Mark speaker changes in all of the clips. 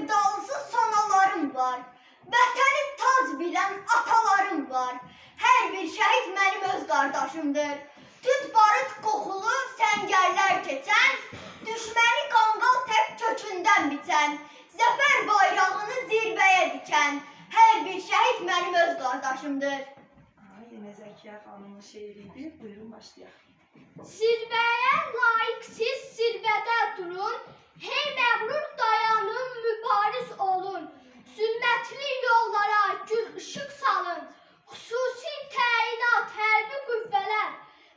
Speaker 1: sevdalısı sanalarım var. Vətəni tac bilən atalarım var. Hər bir şəhid mənim öz qardaşımdır. Tüt barıt qoxulu səngərlər keçən, düşməni qanqal tək kökündən biçən, zəfər bayrağını zirvəyə dikən, hər bir şəhid mənim öz qardaşımdır.
Speaker 2: Yine Zəkiyə xanımın şeiriydi. Buyurun başlayaq.
Speaker 3: Zirvəyə layiq siz zirvədə durun, hey məğrur dayanın, mübariz olun. Zülmətli yollara gül ışıq salın, xüsusi təyinat hərbi qüvvələr,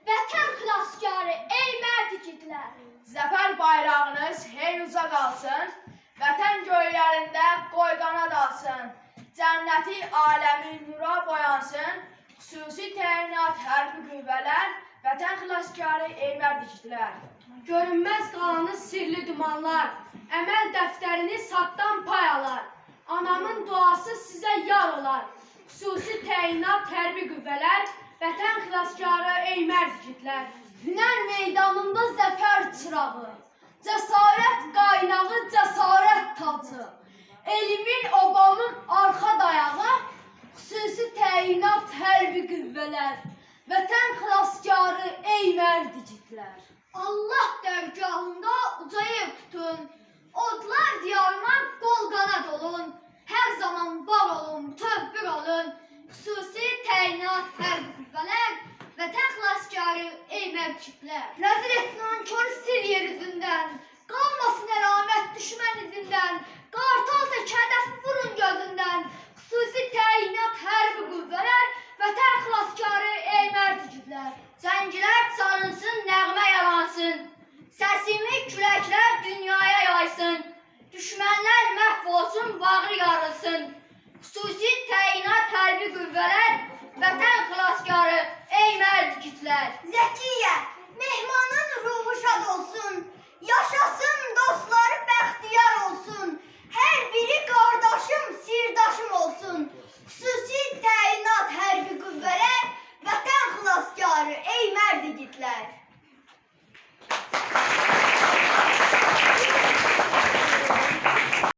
Speaker 3: vətən xilaskarı ey mərd igidlər.
Speaker 4: Zəfər bayrağınız hey uca qalsın, vətən göylərində qoy qanad alsın, cənnəti aləmi nura boyansın, xüsusi təyinat hərbi qüvvələr, vətən xilaskarı ey mərd igidlər.
Speaker 5: Görünməz qalanı sirli dumanlar, əməl dəftərini satdan pay alar. Anamın duası sizə yar olar, xüsusi təyinat hərbi qüvvələr, vətən xilaskarı ey mərd igidlər.
Speaker 3: Hünər meydanında zəfər çırağı, cəsarət qaynağı, cəsarət tacı, elimin, obamın arxa dayağı, xüsusi təyinat hərbi qüvvələr, vətən xilaskarı ey mərd igidlər. Allah dərgahında ucayıb tutun, odlar diyarına qol qanad olun, hər zaman var olun, tövbür olun, xüsusi təyinat hərbi qüvvələr, vətən xilaskarı ey mərd igidlər. Rəzil etdiğin kör sil yer üzündən, qalmasın əlamət düşmən izindən, qartal tək hədəf vurun gözündən, xüsusi təyinat hərbi qüvvələr, vətən xilaskarı ey mərd igidlər. Zəngilər çalınsın, nəğmə yalansın, səsimi küləklər dünyaya yaysın, düşmənlər məhv olsun, bağrı yarılsın, xüsusi təyinat hərbi qüvvələr, vətən xilaskarı ey mərd igidlər.
Speaker 1: Zəkiyə, mehmanın ruhu şad olsun, yaşasın dostları bəxtiyar olsun, hər biri qardaşım, sirdaşım olsun, xüsusi təyinat hərbi qüvvələr, vətən xilaskarı ey mərd igidlər.